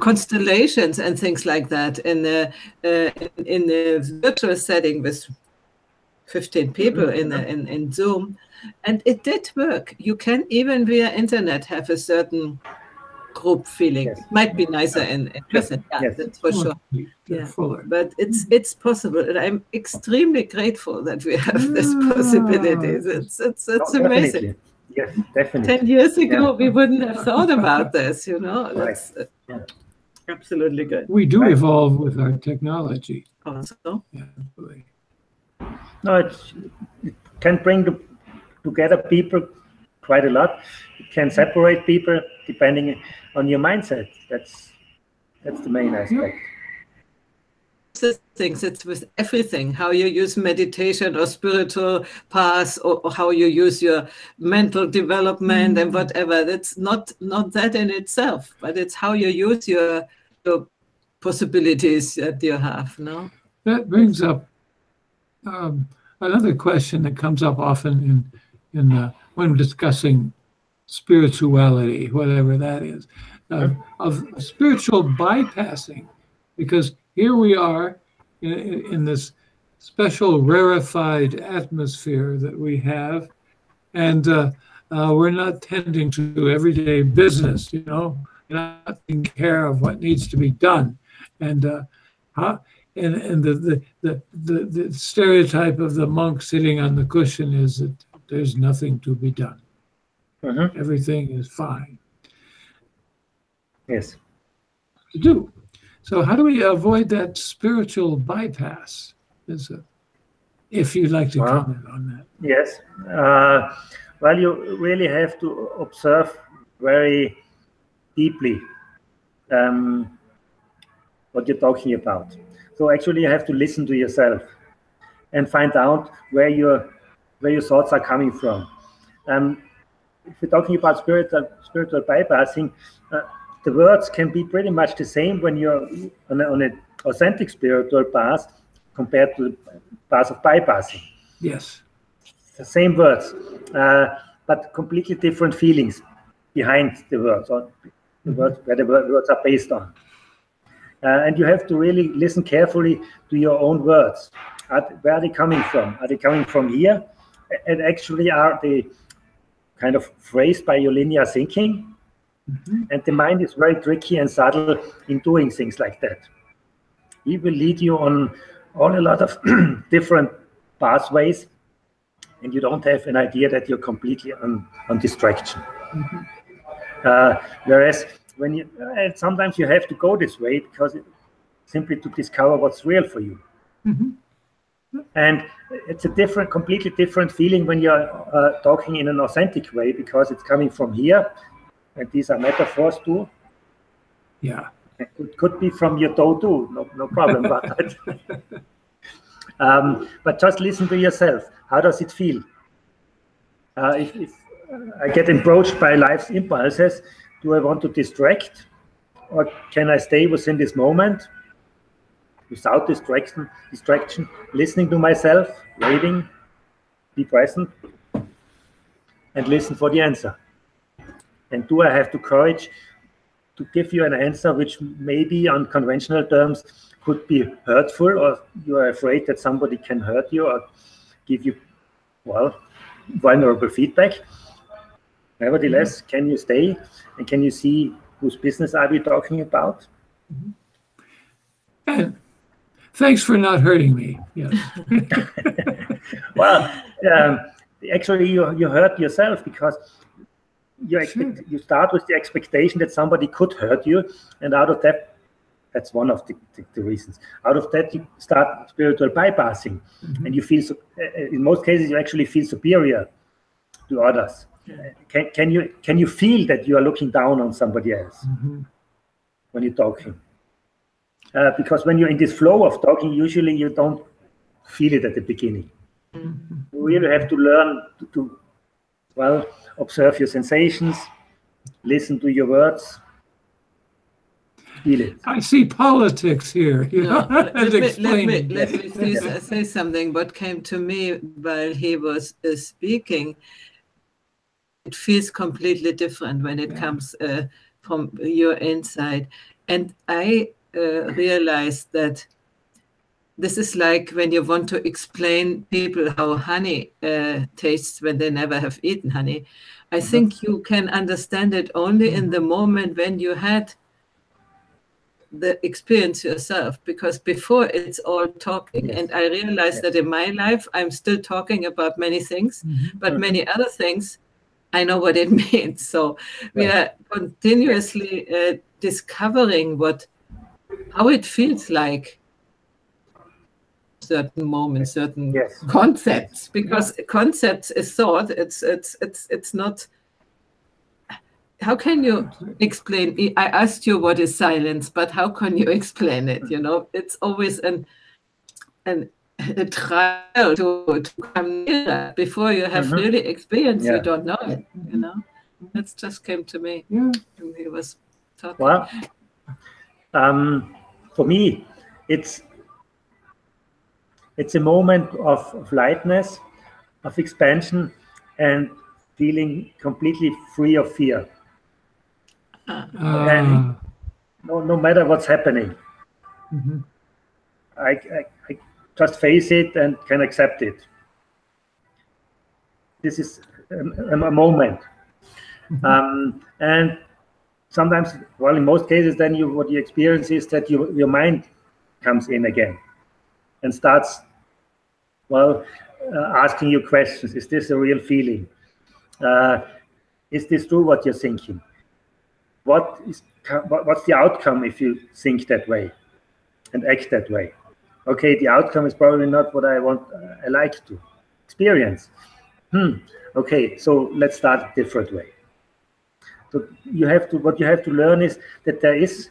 constellations and things like that in a virtual setting with 15 people in Zoom, and it did work. You can even via internet have a certain group feeling. Yes. It might be nicer in person. Yeah, Yes. that's for sure. Yeah. But it's possible, and I'm extremely grateful that we have this possibilities. It's amazing. Yes, definitely. 10 years ago, we wouldn't have thought about this. You know, that's absolutely good. We do evolve with our technology. Also, Yeah, absolutely. No, it can bring together people quite a lot. It can separate people depending on your mindset. That's the main aspect. Things, it's with everything, how you use meditation or spiritual paths, or how you use your mental development and whatever. That's not that in itself, but it's how you use your possibilities that you have. No, that brings up another question that comes up often in when discussing spirituality, whatever that is, of spiritual bypassing, because here we are in this special rarefied atmosphere that we have, and we're not tending to everyday business, you know, not taking care of what needs to be done, and the stereotype of the monk sitting on the cushion is that there's nothing to be done. Everything is fine. Yes. To do. So how do we avoid that spiritual bypass? If you'd like to comment on that. Yes. Well, you really have to observe very deeply what you're talking about. So actually, you have to listen to yourself and find out where your thoughts are coming from. If you're talking about spiritual bypassing, the words can be pretty much the same when you're on an authentic spiritual path compared to the path of bypassing. Yes. The same words, but completely different feelings behind the words, or the words where the words are based on. And you have to really listen carefully to your own words. Where are they coming from? Are they coming from here? And actually, are they kind of phrased by your linear thinking? And the mind is very tricky and subtle in doing things like that. It will lead you on a lot of different pathways, and you don't have an idea that you're completely on distraction. Whereas when sometimes you have to go this way because simply to discover what's real for you. And it's a completely different feeling when you're talking in an authentic way, because it's coming from here. And these are metaphors too. Yeah. It could be from your toe too, no problem about that. But just listen to yourself. How does it feel? If I get approached by life's impulses, do I want to distract? Or can I stay within this moment without distraction, listening to myself, waiting, be present, and listen for the answer? And do I have the courage to give you an answer which maybe on conventional terms could be hurtful, or you are afraid that somebody can hurt you or give you, well, vulnerable feedback? Nevertheless, can you stay and can you see whose business are we talking about? And thanks for not hurting me. Yes. Well, actually, you hurt yourself because you start with the expectation that somebody could hurt you, and out of that, that's one of the reasons. Out of that, you start spiritual bypassing, and you feel, in most cases, you actually feel superior to others. Can you feel that you are looking down on somebody else when you're talking? Because when you're in this flow of talking, usually you don't feel it at the beginning. You really have to learn to observe your sensations, listen to your words, feel it. I see politics here. You know, let me say something. What came to me while he was speaking, it feels completely different when it comes from your inside. And I realized that this is like when you want to explain people how honey tastes when they never have eaten honey. I think you can understand it only in the moment when you had the experience yourself, because before it's all talking. And I realized that in my life, I'm still talking about many things, but many other things, I know what it means. So we are continuously discovering how it feels like certain moments, certain concepts, because concepts is thought. It's not. How can you explain? I asked you what is silence, but how can you explain it? You know, it's always a trial to come nearer. Before you have really experienced, you don't know it. You know, that just came to me when he was talking. Well, for me, it's a moment of lightness, of expansion, and feeling completely free of fear. And no matter what's happening, I just face it and can accept it. This is a moment. And sometimes, well, in most cases, then what you experience is that your mind comes in again and starts, asking you questions. Is this a real feeling? Is this true what you're thinking? What's the outcome if you think that way and act that way? Okay, the outcome is probably not what I like to experience. Okay, so let's start a different way. So what you have to learn is that there is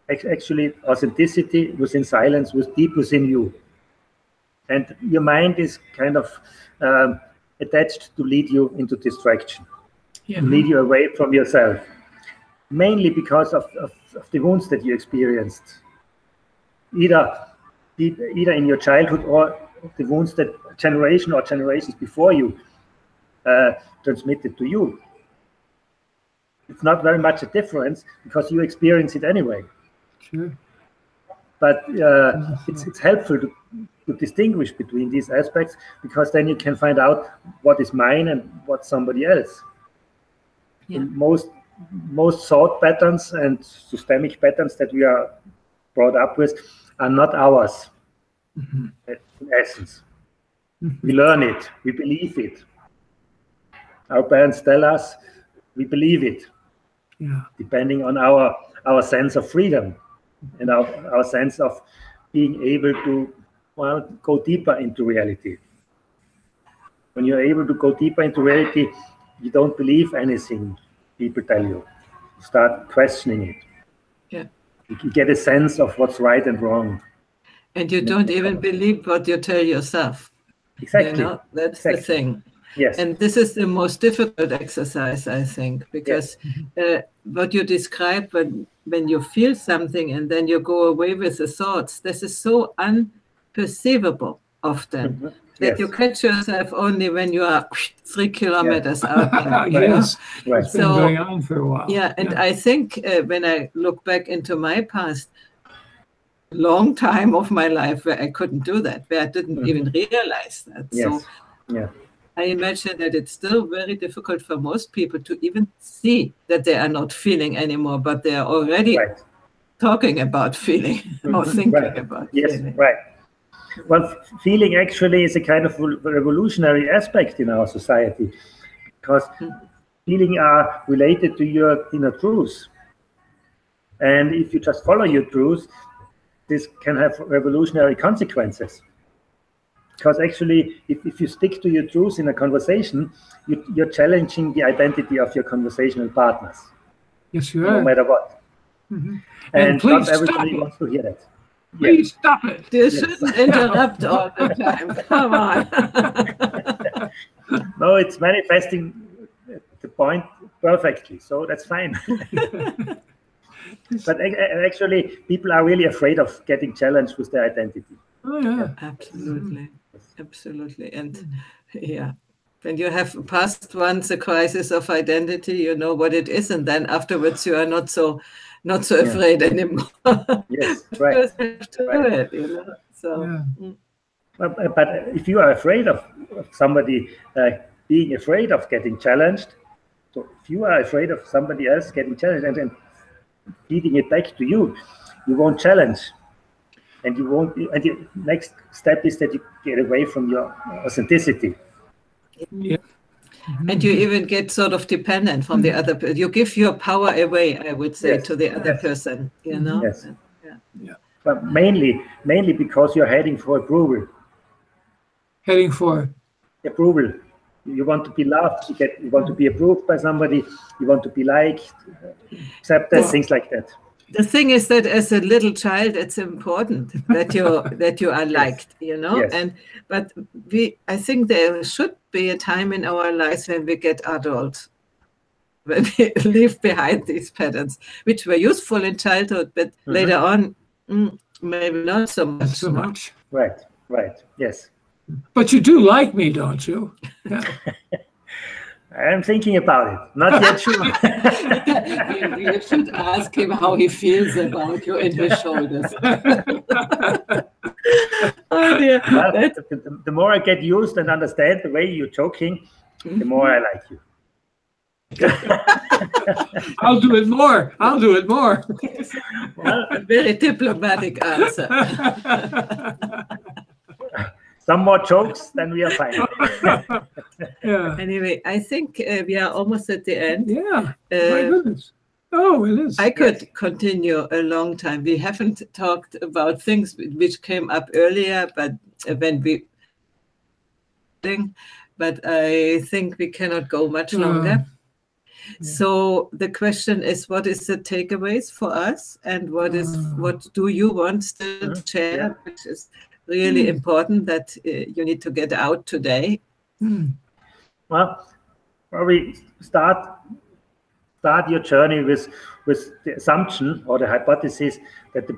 actually authenticity within silence, deep within you. And your mind is kind of attached to lead you into distraction, to lead you away from yourself, mainly because of the wounds that you experienced, either in your childhood or the wounds that generation or generations before you transmitted to you. It's not very much a difference because you experience it anyway. Sure. But it's helpful to distinguish between these aspects, because then you can find out what is mine and what's somebody else. Yeah. Most thought patterns and systemic patterns that we are brought up with are not ours, in essence. We learn it, we believe it. Our parents tell us, we believe it, depending on our sense of freedom and our sense of being able to go deeper into reality. When you're able to go deeper into reality, you don't believe anything people tell you. You start questioning it. Yeah. You get a sense of what's right and wrong. And you don't even believe what you tell yourself. Exactly. You know, that's the thing. Yes. And this is the most difficult exercise, I think, because what you describe when you feel something and then you go away with the thoughts, this is so unperceivable often that you catch yourself only when you are 3 kilometers out. Yes, right. It's been going on for a while. Yeah, and I think when I look back into my past, long time of my life where I couldn't do that, where I didn't even realize that. Yes. So I imagine that it's still very difficult for most people to even see that they are not feeling anymore, but they are already talking about feeling or thinking about feeling. Yes, right. Well, feeling actually is a kind of revolutionary aspect in our society, because feeling are related to your inner truths. And if you just follow your truths, this can have revolutionary consequences. Because actually, if you stick to your truths in a conversation, you're challenging the identity of your conversational partners. Yes, you are. No matter what. And please not everybody wants to hear that. Please stop it. You shouldn't interrupt all the time. Come on. No, it's manifesting the point perfectly, so that's fine. But actually, people are really afraid of getting challenged with their identity. Oh, yeah. Absolutely, absolutely, and yeah, when you have passed once a crisis of identity, you know what it is, and then afterwards you are not so afraid anymore. Yes, right. You have to do it, you know. So. Yeah. But if you are afraid of somebody being afraid of getting challenged, so if you are afraid of somebody else getting challenged and then feeding it back to you, you won't challenge, and you won't. And the next step is that you get away from your authenticity. Yeah. And you even get sort of dependent from the other. You give your power away, I would say, Yes, to the other yes. person. You know. Yes. Yeah. But mainly because you're heading for approval. Heading for. Approval. You want to be loved. You want to be approved by somebody. You want to be liked, accepted, things like that. The thing is that as a little child, it's important that you are liked, you know. Yes. But I think there should be a time in our lives when we get adult, when we leave behind these patterns, which were useful in childhood, but later on, maybe not so much. Not so much. Right. Yes. But you do like me, don't you? Yeah. I'm thinking about it. Not yet sure. You should ask him how he feels about you in his shoulders. Oh dear. Well, the more I get used and understand the way you're joking, the more I like you. I'll do it more. Well, a very diplomatic answer. Some more jokes, then we are fine. Yeah. Anyway, I think we are almost at the end. Yeah. My goodness. Oh, it is. I could continue a long time. We haven't talked about things which came up earlier, but but I think we cannot go much longer. So the question is, what is the takeaways for us, and what do you want to share, which is really important that you need to get out today? Well, probably start your journey with the assumption or the hypothesis that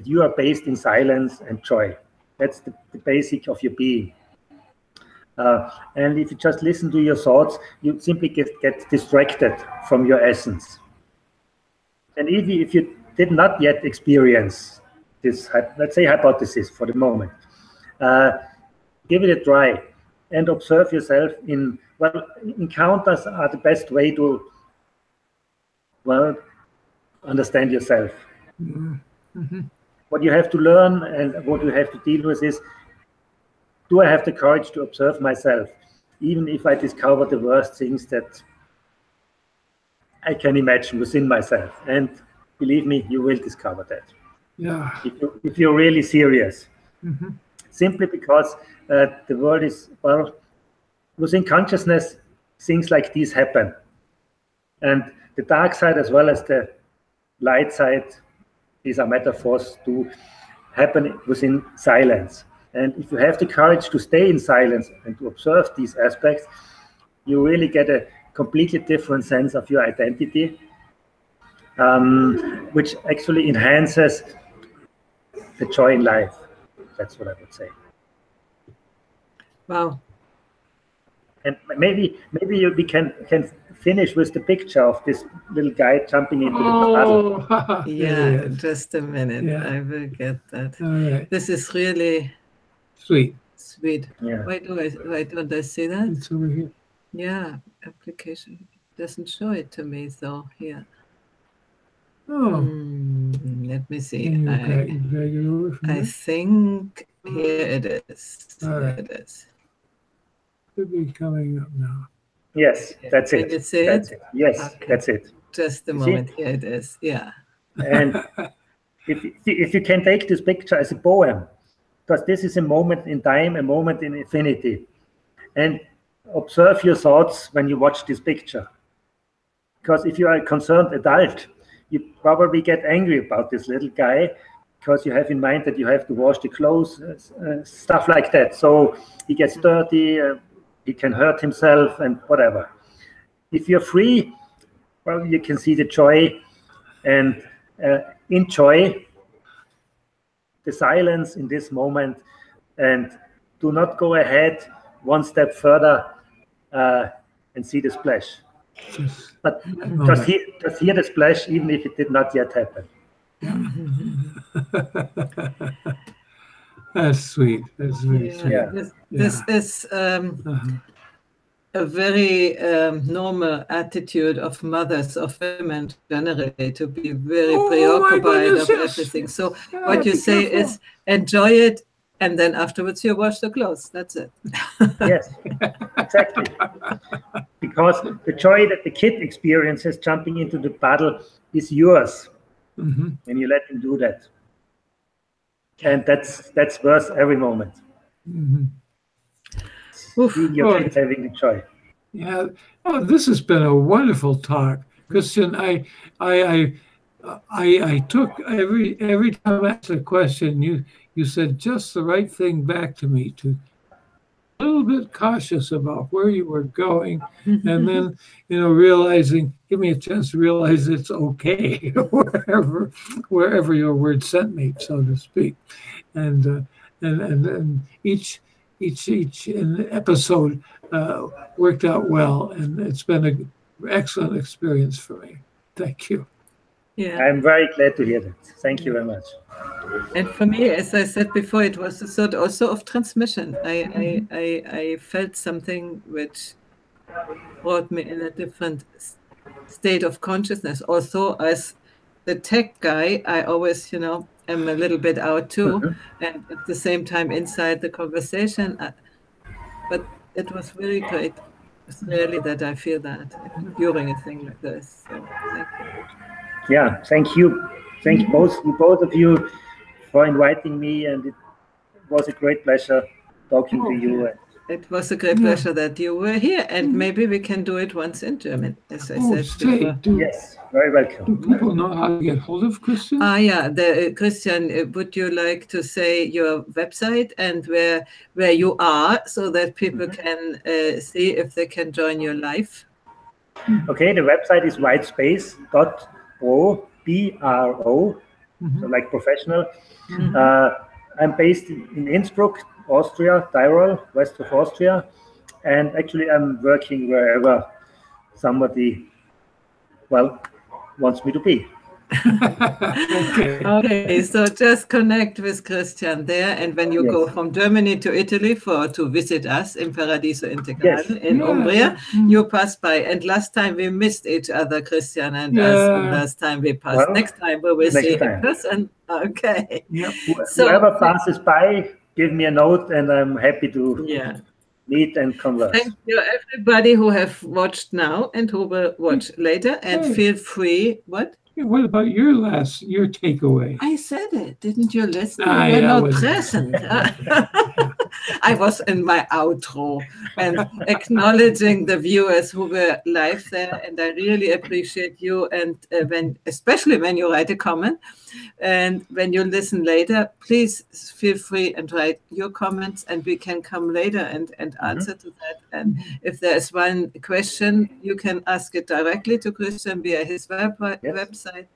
you are based in silence and joy. That's the basic of your being. And if you just listen to your thoughts, you simply get distracted from your essence. And if you did not yet experience this, let's say, hypothesis for the moment, give it a try and observe yourself encounters are the best way to, understand yourself. Mm-hmm. What you have to learn and what you have to deal with is, do I have the courage to observe myself, even if I discover the worst things that I can imagine within myself? And believe me, you will discover that. Yeah. If you're really serious. Mm-hmm. Simply because the world is, within consciousness, things like these happen. And the dark side as well as the light side, these are metaphors, to happen within silence. And if you have the courage to stay in silence and to observe these aspects, you really get a completely different sense of your identity, which actually enhances the joy in life. That's what I would say. Wow. And maybe we can finish with the picture of this little guy jumping into the puddle. Yeah, just a minute. Yeah. I will get that. All right. This is really Sweet. Yeah. Why don't I see that? It's over here. Yeah, application doesn't show it to me, so here. Oh. Let me see. Can you drag it over from I there? think here it is. All right. Here it is. Should be coming up now. Yes, that's it. Can you see That's it? it. Yes, Okay. that's it. Just a You see? moment. Here it is. Yeah. And if you can take this picture as a poem, because this is a moment in time, a moment in infinity, and observe your thoughts when you watch this picture. Because if you are a concerned adult, you probably get angry about this little guy because you have in mind that you have to wash the clothes, stuff like that. So he gets dirty, he can hurt himself and whatever. If you're free, well, you can see the joy and enjoy the silence in this moment, and do not go ahead one step further and see the splash. But just hear the splash, even if it did not yet happen. That's sweet. That's very sweet. Yeah. This is a very normal attitude of mothers, of women generally, to be very preoccupied of everything. So what you say is enjoy it, and then afterwards you wash the clothes. That's it. Yes, exactly. Because the joy that the kid experiences jumping into the puddle is yours when you let him do that. And that's worth every moment. Seeing your kids having the joy. Yeah. Oh, this has been a wonderful talk, Christian. I took every time I asked a question, you said just the right thing back to me, to a little bit cautious about where you were going, and then realizing, give me a chance to realize it's okay wherever your word sent me, so to speak, and each episode worked out well, and it's been an excellent experience for me. Thank you. Yeah, I'm very glad to hear that. Thank you very much. And for me, as I said before, it was a sort also of transmission. I felt something which brought me in a different state of consciousness. Also, as the tech guy, I always, am a little bit out too, and at the same time inside the conversation. But it was really great. It's rarely that I feel that during a thing like this. So thank you. Yeah, thank you. Thank you both of you for inviting me, and it was a great pleasure talking to you. It was a great pleasure that you were here, and maybe we can do it once in German, as I said before. Yes, very welcome. Do people know how to get hold of Christian? Yeah, Christian, would you like to say your website and where you are, so that people can see if they can join your live? Okay, the website is whitespace.pro, P-R-O, so like professional. I'm based in Innsbruck, Austria, Tyrol, west of Austria, and actually I'm working wherever somebody, wants me to be. Okay, so just connect with Christian there, and when you go from Germany to Italy to visit us in Paradiso Integrale in Umbria, you pass by. And last time we missed each other, Christian and us, and last time we passed. Well, next time we will see in person. Okay. Yep. So, whoever passes by, give me a note, and I'm happy to meet and converse. Thank you, everybody who have watched now and who will watch later, and feel free. What about your takeaway? I said it. Didn't you listen? You were not present. I was in my outro and acknowledging the viewers who were live there, and I really appreciate you. And especially when you write a comment, and when you listen later, please feel free and write your comments, and we can come later and answer to that. And if there is one question, you can ask it directly to Christian via his website,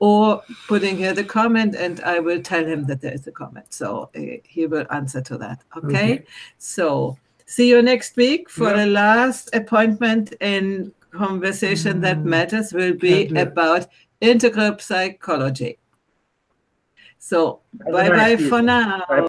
or putting here the comment, and I will tell him that there is a comment. So he will answer to that. Okay? So see you next week for the last appointment in Conversation That Matters will be about integral psychology. So bye-bye for now. Bye-bye.